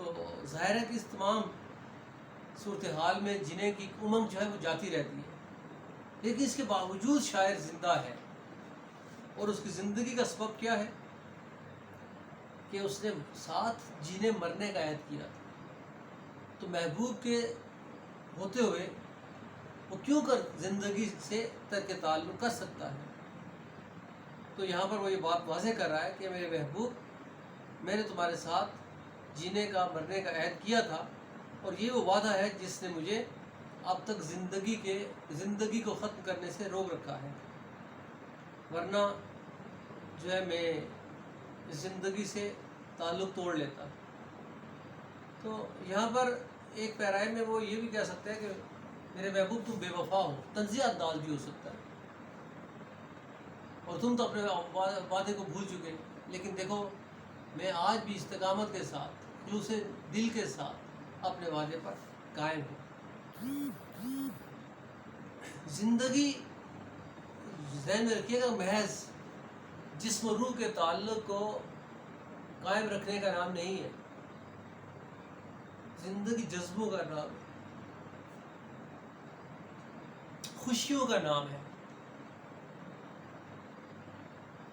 تو ظاہر ہے کہ اس تمام صورتحال میں جینے کی امنگ جو ہے وہ جاتی رہتی ہے، لیکن اس کے باوجود شاعر زندہ ہے، اور اس کی زندگی کا سبب کیا ہے کہ اس نے ساتھ جینے مرنے کا عہد کیا تھا۔ تو محبوب کے ہوتے ہوئے وہ کیوں کر زندگی سے ترک تعلق کر سکتا ہے؟ تو یہاں پر وہ یہ بات واضح کر رہا ہے کہ میرے محبوب، میں نے تمہارے ساتھ جینے کا مرنے کا عہد کیا تھا، اور یہ وہ وعدہ ہے جس نے مجھے اب تک زندگی کو ختم کرنے سے روک رکھا ہے، ورنہ جو ہے میں زندگی سے تعلق توڑ لیتا۔ تو یہاں پر ایک پیرائے میں وہ یہ بھی کہہ سکتا ہے کہ میرے محبوب تم بے وفا ہو، طنزیہ انداز بھی ہو سکتا ہے، اور تم تو اپنے وعدے کو بھول چکے، لیکن دیکھو میں آج بھی استقامت کے ساتھ، خلوص دل کے ساتھ اپنے وعدے پر قائم ہوں۔ زندگی ذہن میں رکھیے گا، محض جسم و روح کے تعلق کو قائم رکھنے کا نام نہیں ہے، زندگی جذبوں کا نام ہے، خوشیوں کا نام ہے۔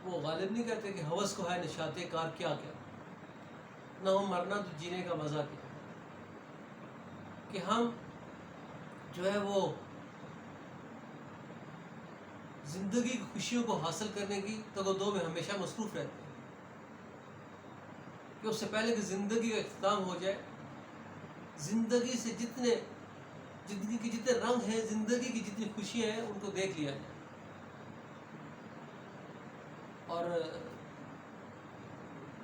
وہ غالب نہیں کہتے کہ ہوس کو ہے نشاط کار کیا کیا، نہ ہم مرنا تو جینے کا مزہ کیا، کہ ہم جو ہے وہ زندگی کی خوشیوں کو حاصل کرنے کی تگودو میں ہمیشہ مصروف رہتے ہیں، کہ اس سے پہلے کہ زندگی کا اختتام ہو جائے، زندگی سے زندگی کے جتنے رنگ ہیں، زندگی کی جتنی خوشیاں ہیں، ان کو دیکھ لیا جائے۔ اور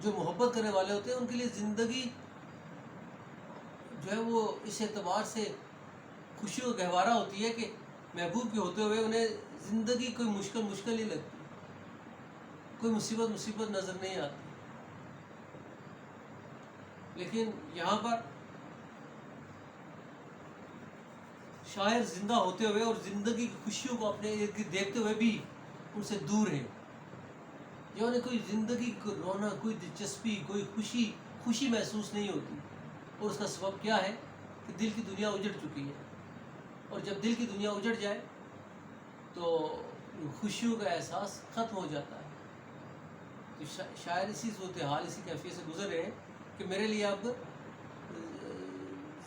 جو محبت کرنے والے ہوتے ہیں ان کے لیے زندگی جو ہے وہ اس اعتبار سے خوشی و گہوارہ ہوتی ہے کہ محبوب کے ہوتے ہوئے انہیں زندگی کوئی مشکل نہیں لگتی، کوئی مصیبت نظر نہیں آتی۔ لیکن یہاں پر شاعر زندہ ہوتے ہوئے اور زندگی کی خوشیوں کو اپنے ارد گرد دیکھتے ہوئے بھی ان سے دور ہے، جو انہیں کوئی زندگی کو رونق، کوئی دلچسپی، کوئی خوشی محسوس نہیں ہوتی، اور اس کا سبب کیا ہے کہ دل کی دنیا اجڑ چکی ہے، اور جب دل کی دنیا اجڑ جائے تو خوشیوں کا احساس ختم ہو جاتا ہے۔ تو شاعر اسی صورتحال، اسی کیفیت سے گزر رہے ہیں کہ میرے لیے اب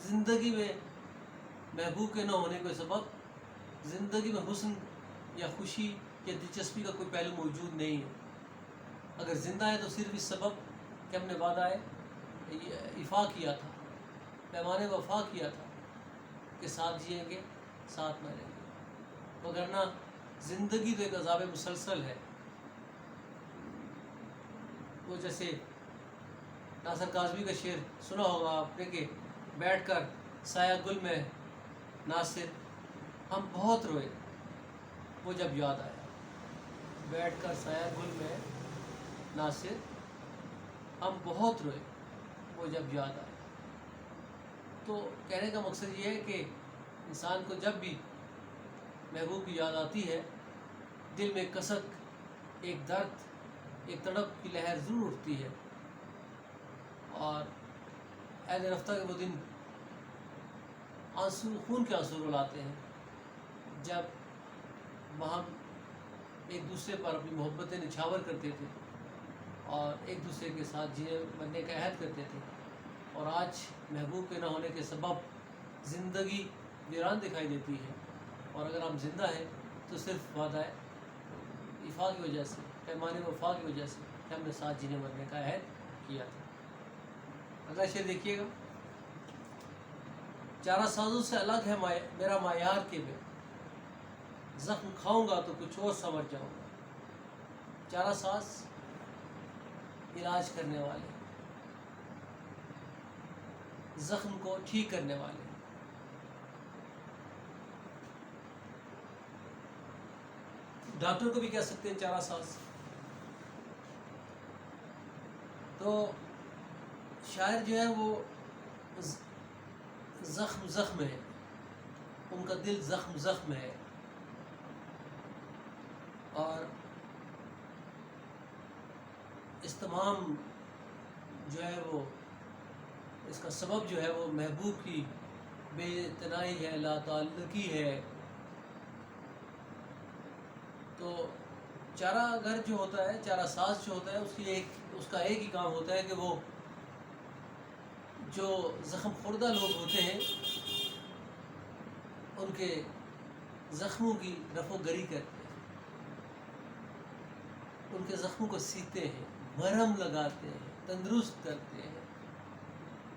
زندگی میں محبوب کے نہ ہونے کے سبب زندگی میں حسن یا خوشی یا دلچسپی کا کوئی پہلو موجود نہیں ہے۔ اگر زندہ ہے تو صرف اس سبب کہ ہم نے وعدہ ایفا کیا تھا، پیمانے وفا کیا تھا کہ ساتھ جئیں گے، ساتھ مریں گے، وگرنہ زندگی تو ایک عذاب مسلسل ہے۔ وہ جیسے ناصر کاظمی کا شعر سنا ہوگا آپ نے کہ بیٹھ کر سایہ گل میں ناصر ہم بہت روئے وہ جب یاد آیا، بیٹھ کر سایہ گل میں ناصر ہم بہت روئے وہ جب یاد آیا۔ تو کہنے کا مقصد یہ ہے کہ انسان کو جب بھی محبوب کی یاد آتی ہے، دل میں کسک، ایک درد، ایک تڑپ کی لہر ضرور اٹھتی ہے، اور عید رفتہ کے وہ دن خون کے آنسو رلاتے ہیں جب وہاں ایک دوسرے پر اپنی محبتیں نچھاور کرتے تھے اور ایک دوسرے کے ساتھ جینے مرنے کا عہد کرتے تھے، اور آج محبوب کے نہ ہونے کے سبب زندگی ویران دکھائی دیتی ہے، اور اگر ہم زندہ ہیں تو صرف وعدہ ایفا کی وجہ سے، پیمانے وفا کی وجہ سے کہ ہم نے ساتھ جینے مرنے کا عہد کیا تھا۔ اگلا شعر دیکھیے گا، چارہ سازوں سے الگ ہے میرا معیار کے میں، زخم کھاؤں گا تو کچھ اور سمجھ جاؤں گا۔ چارہ ساز علاج کرنے والے، زخم کو ٹھیک کرنے والے، ڈاکٹر کو بھی کہہ سکتے ہیں چارہ ساز۔ تو شاعر جو ہے وہ زخم ہے، ان کا دل زخم ہے، اور اس تمام جو ہے وہ اس کا سبب جو ہے وہ محبوب کی بے اعتنائی ہے، لا تعلقی ہے. تو چارہ گھر جو ہوتا ہے، چارہ ساز جو ہوتا ہے، اس کا ایک ہی کام ہوتا ہے کہ وہ جو زخم خوردہ لوگ ہوتے ہیں ان کے زخموں کی رفع گری کرتے ہیں، ان کے زخموں کو سیتے ہیں، مرہم لگاتے ہیں، تندرست کرتے ہیں.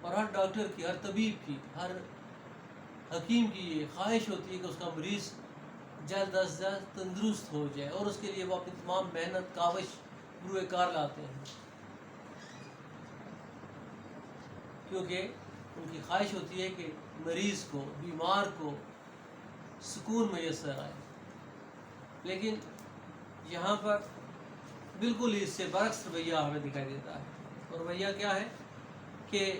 اور ہر ڈاکٹر کی، ہر طبیب کی، ہر حکیم کی یہ خواہش ہوتی ہے کہ اس کا مریض جلد از جلد تندرست ہو جائے، اور اس کے لیے وہ اپنی تمام محنت کاوش روئے کار لاتے ہیں، کیونکہ ان کی خواہش ہوتی ہے کہ مریض کو، بیمار کو سکون میسر آئے. لیکن یہاں پر بالکل اس سے برعکس رویہ ہمیں دکھائی دیتا ہے. اور رویہ کیا ہے کہ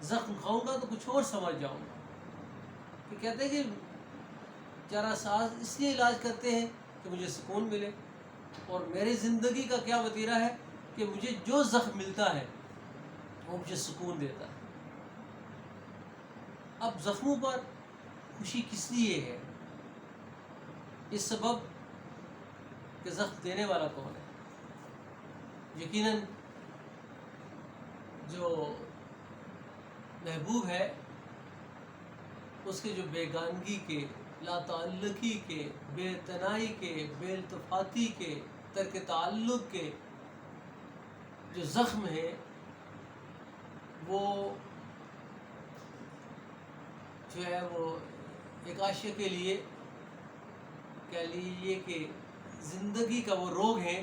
زخم کھاؤں گا تو کچھ اور سمجھ جاؤں گا. کہ کہتے ہیں کہ چارہ ساز اس لیے علاج کرتے ہیں کہ مجھے سکون ملے، اور میری زندگی کا کیا وتیرہ ہے کہ مجھے جو زخم ملتا ہے وہ مجھے سکون دیتا ہے. اب زخموں پر خوشی کس لیے ہے؟ اس سبب کہ زخم دینے والا کون ہے. یقیناً جو محبوب ہے اس کے جو بیگانگی کے، لا تعلقی کے، بے اعتنائی کے، بے التفاتی کے، ترک تعلق کے جو زخم ہے وہ جو ہے وہ ایک عاشق کے لیے کہہ لیجیے کہ زندگی کا وہ روگ ہے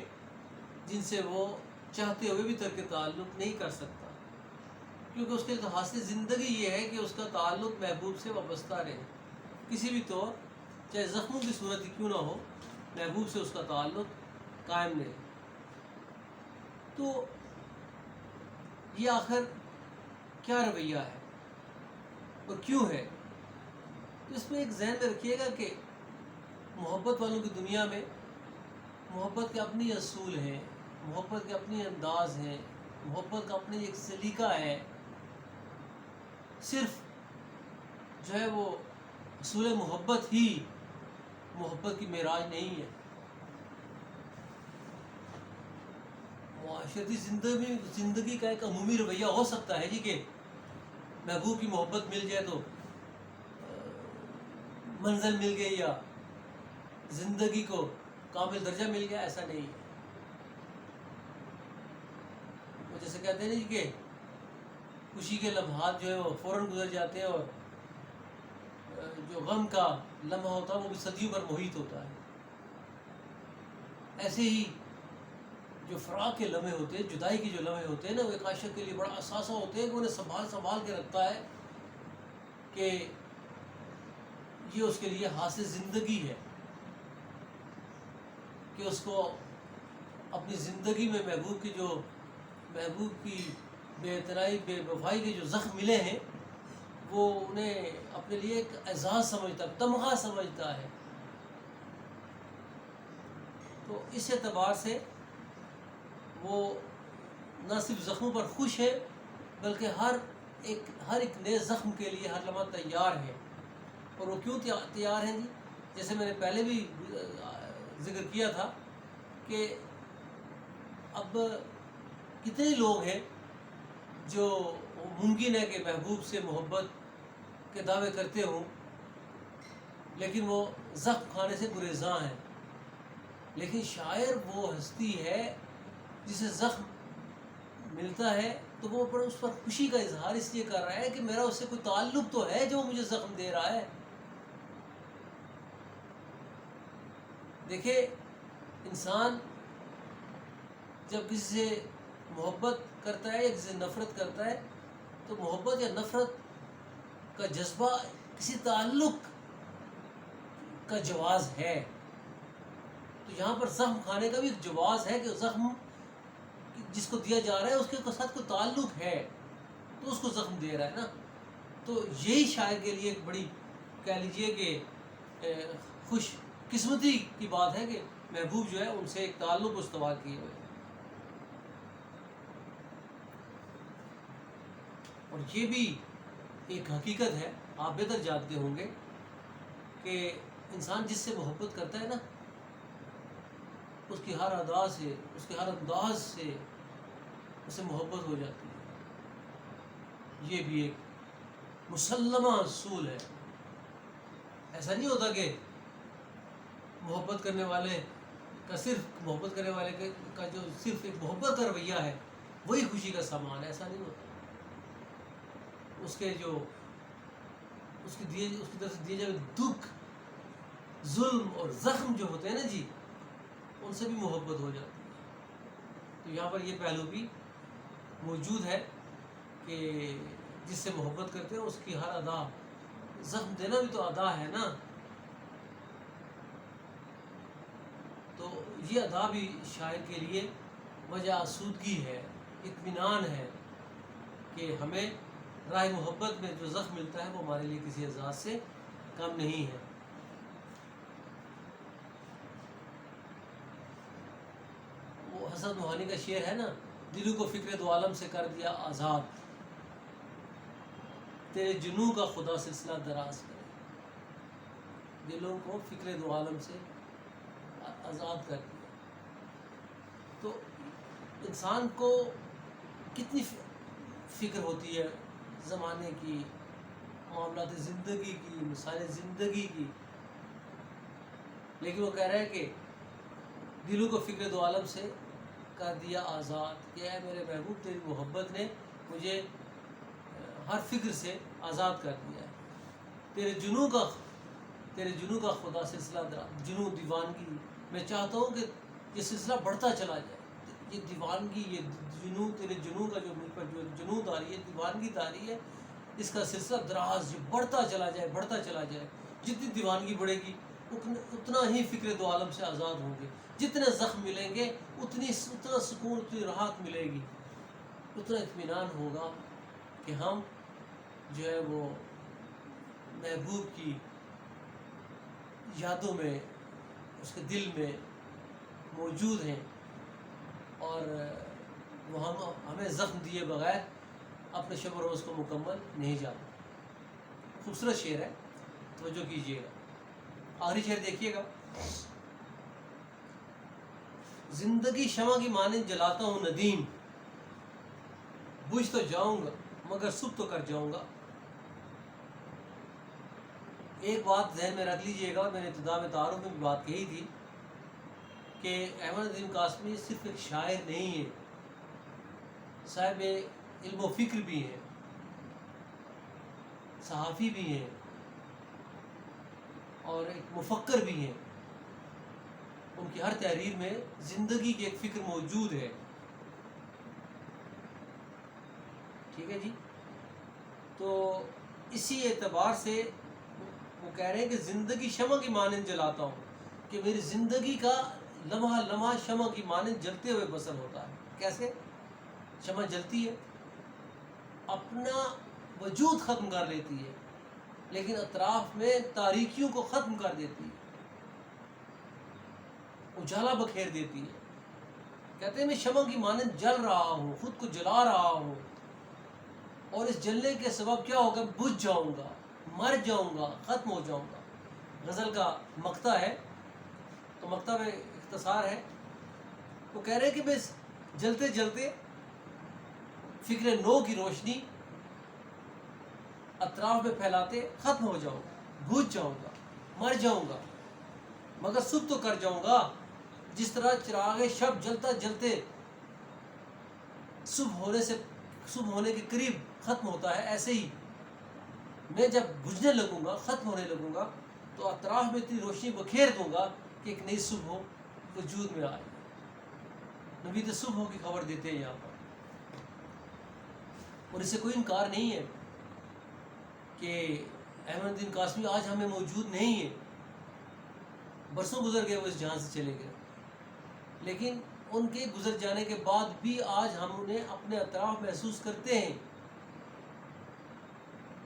جن سے وہ چاہتے ہوئے بھی ترک تعلق نہیں کر سکتا، کیونکہ اس کے حاصل زندگی یہ ہے کہ اس کا تعلق محبوب سے وابستہ رہے کسی بھی طور، چاہے زخموں کی صورت ہی کیوں نہ ہو، محبوب سے اس کا تعلق قائم رہے. تو یہ آخر کیا رویہ ہے اور کیوں ہے؟ تو اس میں ایک ذہن میں رکھیے گا کہ محبت والوں کی دنیا میں محبت کے اپنی اصول ہیں، محبت کے اپنی انداز ہیں، محبت کا اپنی ایک سلیقہ ہے. صرف جو ہے وہ اصول محبت ہی محبت کی معراج نہیں ہے. معاشرتی زندگی کا ایک عمومی رویہ ہو سکتا ہے جی کہ محبوب کی محبت مل جائے تو منزل مل گئی یا زندگی کو کامل درجہ مل گیا. ایسا نہیں ہے. وہ جیسے کہتے ہیں جی کہ خوشی کے لمحات جو ہے وہ فوراً گزر جاتے ہیں، اور جو غم کا لمحہ ہوتا ہے وہ بھی صدیوں پر محیط ہوتا ہے. ایسے ہی جو فراق کے لمحے ہوتے ہیں، جدائی کے جو لمحے ہوتے ہیں نا، وہ ایک عاشق کے لیے بڑا اثاثہ ہوتے ہیں کہ انہیں سنبھال کے رکھتا ہے کہ یہ اس کے لیے حاصل زندگی ہے، کہ اس کو اپنی زندگی میں محبوب کی بے اعتنائی، بے وفائی کے جو زخم ملے ہیں وہ انہیں اپنے لیے ایک اعزاز سمجھتا ہے، تمغہ سمجھتا ہے. تو اس اعتبار سے وہ نہ صرف زخموں پر خوش ہے بلکہ ہر ایک نئے زخم کے لیے ہر لمحہ تیار ہے. اور وہ کیوں تیار ہیں جی؟ جیسے میں نے پہلے بھی ذکر کیا تھا کہ اب کتنے لوگ ہیں جو ممکن ہے کہ محبوب سے محبت کے دعوے کرتے ہوں لیکن وہ زخم کھانے سے گریزاں ہیں. لیکن شاعر وہ ہستی ہے جسے زخم ملتا ہے تو وہ اس پر خوشی کا اظہار اس لیے کر رہا ہے کہ میرا اس سے کوئی تعلق تو ہے جو مجھے زخم دے رہا ہے. دیکھیں، انسان جب کسی سے محبت کرتا ہے یا کسی سے نفرت کرتا ہے تو محبت یا نفرت کا جذبہ کسی تعلق کا جواز ہے. تو یہاں پر زخم کھانے کا بھی ایک جواز ہے کہ زخم جس کو دیا جا رہا ہے اس کے ساتھ کوئی تعلق ہے تو اس کو زخم دے رہا ہے نا. تو یہی شاعر کے لیے ایک بڑی کہہ لیجئے کہ خوش قسمتی کی بات ہے کہ محبوب جو ہے ان سے ایک تعلق استوار کیے ہوئے. اور یہ بھی ایک حقیقت ہے، آپ بہتر جانتے ہوں گے کہ انسان جس سے محبت کرتا ہے نا، اس کی ہر ادا سے، اس کے ہر انداز سے اسے محبت ہو جاتی ہے۔ یہ بھی ایک مسلمہ اصول ہے۔ ایسا نہیں ہوتا کہ محبت کرنے والے کا جو صرف ایک محبت کا رویہ ہے وہی خوشی کا سامان ہے، ایسا نہیں ہوتا۔ اس کی طرف سے دیے جائے دکھ، ظلم اور زخم جو ہوتے ہیں نا جی، ان سے بھی محبت ہو جاتی ہے۔ تو یہاں پر یہ پہلو بھی موجود ہے کہ جس سے محبت کرتے ہیں اس کی ہر ادا، زخم دینا بھی تو ادا ہے نا، تو یہ ادا بھی شاعر کے لیے وجہ آسودگی ہے، اطمینان ہے کہ ہمیں راہ محبت میں جو زخم ملتا ہے وہ ہمارے لیے کسی اعزاز سے کم نہیں ہے۔ وہ حسن روحانی کا شعر ہے نا، دلوں کو فکر دو عالم سے کر دیا آزاد، تیرے جنوں کا خدا سلسلہ دراز کرے۔ دلوں کو فکر دو عالم سے آزاد کر دیا۔ تو انسان کو کتنی فکر ہوتی ہے زمانے کی، معاملات زندگی کی، مسائل زندگی کی، لیکن وہ کہہ رہا ہے کہ دلوں کو فکر دو عالم سے کر دیا آزاد، کہ اے میرے محبوب تیری محبت نے مجھے ہر فکر سے آزاد کر دیا ہے۔ تیرے جنوں کا خدا سلسلہ جنوں دیوانگی، میں چاہتا ہوں کہ یہ سلسلہ بڑھتا چلا جائے، یہ دیوانگی، یہ جنوں، تیرے جنوں کا جو مجھ پر جو جنوں داری ہے، دیوانگی داری ہے، اس کا سلسلہ دراز یہ بڑھتا چلا جائے، بڑھتا چلا جائے۔ جتنی دیوانگی بڑھے گی اتنا ہی فکر دو عالم سے آزاد ہوں گے، جتنے زخم ملیں گے اتنا سکون، اتنی راحت ملے گی، اتنا اطمینان ہوگا کہ ہم جو ہے وہ محبوب کی یادوں میں، اس کے دل میں موجود ہیں، اور وہ ہمیں زخم دیے بغیر اپنے شب و روز کو مکمل نہیں جاتا۔ خوبصورت شعر ہے، توجہ کیجیے گا۔ آخری شعر دیکھیے گا۔ زندگی شمع کی مانند جلاتا ہوں ندیم، بجھ تو جاؤں گا مگر صبح تو کر جاؤں گا۔ ایک بات ذہن میں رکھ لیجئے گا، میں نے ابتدا میں تعارف میں بھی بات کہی تھی کہ احمد ندیم قاسمی صرف ایک شاعر نہیں ہے، صاحب علم و فکر بھی ہیں، صحافی بھی ہیں، اور ایک مفکر بھی ہیں۔ ان کی ہر تحریر میں زندگی کی ایک فکر موجود ہے۔ ٹھیک ہے جی، تو اسی اعتبار سے وہ کہہ رہے ہیں کہ زندگی شمع کی مانند جلاتا ہوں، کہ میری زندگی کا لمحہ لمحہ شمع کی مانند جلتے ہوئے بسر ہوتا ہے۔ کیسے شمع جلتی ہے؟ اپنا وجود ختم کر لیتی ہے، لیکن اطراف میں تاریکیوں کو ختم کر دیتی ہے، اجالا بکھیر دیتی ہے۔ کہتے ہیں میں شمع کی مانند جل رہا ہوں، خود کو جلا رہا ہوں، اور اس جلنے کے سبب کیا ہوگا؟ بجھ جاؤں گا، مر جاؤں گا، ختم ہو جاؤں گا۔ غزل کا مقطع ہے، تو مقطع میں اختصار ہے، وہ کہہ رہے ہیں کہ میں جلتے جلتے فکر نو کی روشنی اطراف میں پھیلاتے ختم ہو جاؤں گا، بجھ جاؤں گا، مر جاؤں گا، مگر صبح تو کر جاؤں گا۔ جس طرح چراغ شب جلتا جلتے صبح ہونے کے قریب ختم ہوتا ہے، ایسے ہی میں جب بجھنے لگوں گا، ختم ہونے لگوں گا، تو اطراف میں اتنی روشنی بکھیر دوں گا کہ ایک نئی صبح وجود میں آئے۔ نبی تو صبح کی خبر دیتے ہیں یہاں پر، اور اس سے کوئی انکار نہیں ہے کہ احمد ندیم قاسمی آج ہمیں موجود نہیں ہے، برسوں گزر گئے وہ اس جہاں سے چلے گئے، لیکن ان کے گزر جانے کے بعد بھی آج ہم انہیں اپنے اطراف محسوس کرتے ہیں۔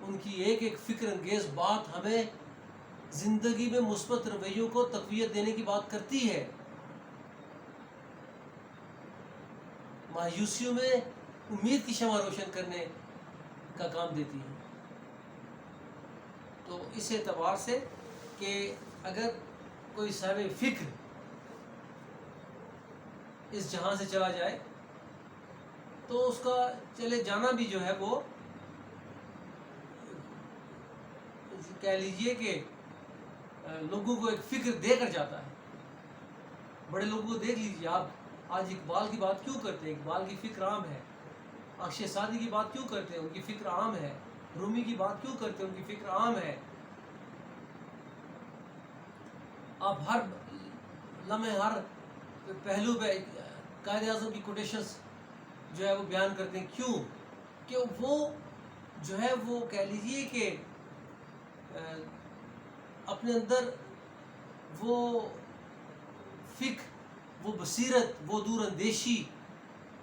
ان کی ایک ایک فکر انگیز بات ہمیں زندگی میں مثبت رویوں کو تقویت دینے کی بات کرتی ہے۔ مایوسیوں میں امید کی شمع روشن کرنے کا کام دیتی ہیں. تو اس اعتبار سے کہ اگر کوئی صاحب فکر اس جہاں سے چلا جائے تو اس کا چلے جانا بھی جو ہے وہ کہہ لیجئے کہ لوگوں کو ایک فکر دے کر جاتا ہے. بڑے لوگوں کو دیکھ لیجیے آپ, آج اقبال کی بات کیوں کرتے ہیں؟ اقبال کی فکر عام ہے. اکشے سعدی کی بات کیوں کرتے ہیں؟ ان کی فکر عام ہے. رومی کی بات کیوں کرتے ہیں؟ ان کی فکر عام ہے. آپ ہر لمحے ہر پہلو پہ قائد اعظم کی کوٹیشنز جو ہے وہ بیان کرتے ہیں. کیوں؟ کہ وہ جو ہے وہ کہہ لیجیے کہ اپنے اندر وہ فکر, وہ بصیرت, وہ دور اندیشی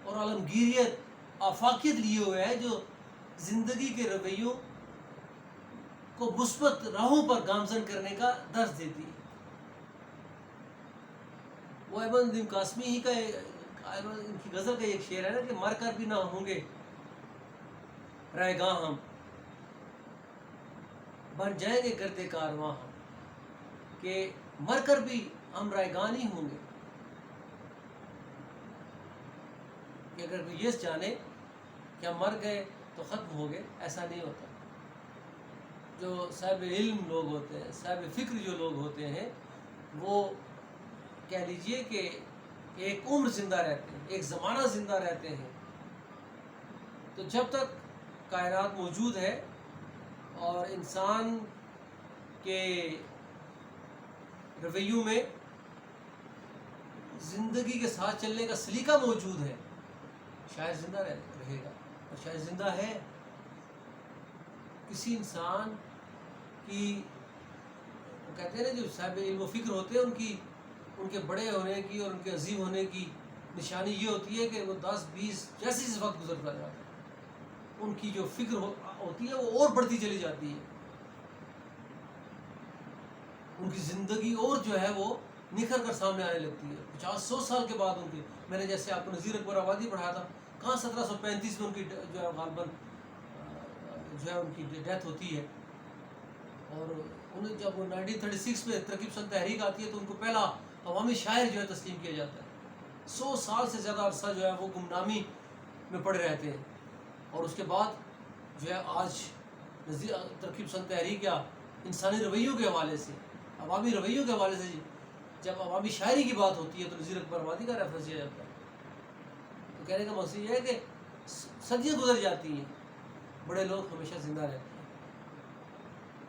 اور عالمگیریت, آفاقیت لیے ہوئے ہے جو زندگی کے رویوں کو مثبت راہوں پر گامزن کرنے کا درس دیتی ہے. وہ احمد ندیم قاسمی ہی کا ان کی غزل کا ایک شعر ہے نا کہ مر کر بھی نہ ہوں گے رائے گاہ ہم, بن جائیں گے گردے کارواں ہم. کہ مر کر بھی ہم رائے گاہ نہیں ہوں گے. کہ اگر کوئی یہ جانے کہ ہم مر گئے تو ختم ہو گئے, ایسا نہیں ہوتا. جو صاحب علم لوگ ہوتے ہیں, صاحب فکر جو لوگ ہوتے ہیں, وہ کہہ لیجئے کہ ایک عمر زندہ رہتے ہیں, ایک زمانہ زندہ رہتے ہیں. تو جب تک کائنات موجود ہے اور انسان کے رویوں میں زندگی کے ساتھ چلنے کا سلیقہ موجود ہے, شاید زندہ رہے گا. اور شاید زندہ ہے. کسی انسان کی, وہ کہتے ہیں نا جو صاحب علم و فکر ہوتے ہیں, ان کے بڑے ہونے کی اور ان کے عظیم ہونے کی نشانی یہ ہوتی ہے کہ وہ 10-20 جیسے جس وقت گزرتا جاتا ہے, ان کی جو فکر ہوتی ہے وہ اور بڑھتی چلی جاتی ہے. ان کی زندگی اور جو ہے وہ نکھر کر سامنے آنے لگتی ہے 50-100 سال کے بعد. ان کی, میں نے جیسے آپ کو نذیر اکبر آبادی پڑھایا تھا, کہاں 1735 میں ان کی جو ہے غالباً جو ہے ان کی ڈیتھ ہوتی ہے. اور انہیں جب 1936 میں ترکیب پسند تحریک آتی ہے تو ان کو پہلا عوامی شاعر جو ہے تسلیم کیا جاتا ہے. 100 سال سے زیادہ عرصہ جو ہے وہ گمنامی میں پڑے رہتے ہیں. اور اس کے بعد جو ہے آج ترکیب پسند تحریک یا انسانی رویوں کے حوالے سے, عوامی رویوں کے حوالے سے جب عوامی شاعری کی بات ہوتی ہے تو نذیر اکبر آبادی کا ریفرنس کیا جاتا ہے. تو کہنے کا مقصد یہ ہے کہ صدیاں گزر جاتی ہیں, بڑے لوگ ہمیشہ زندہ رہتے ہیں.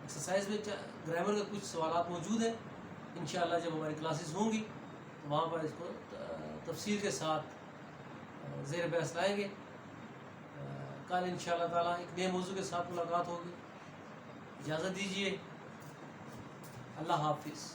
ایکسرسائز میں گرامر کے کچھ سوالات موجود ہیں, انشاءاللہ جب ہماری کلاسز ہوں گی تو وہاں پر اس کو تفصیل کے ساتھ زیر بحث لائیں گے. کل انشاءاللہ تعالیٰ ایک نئے موضوع کے ساتھ ملاقات ہوگی. اجازت دیجیے, اللہ حافظ.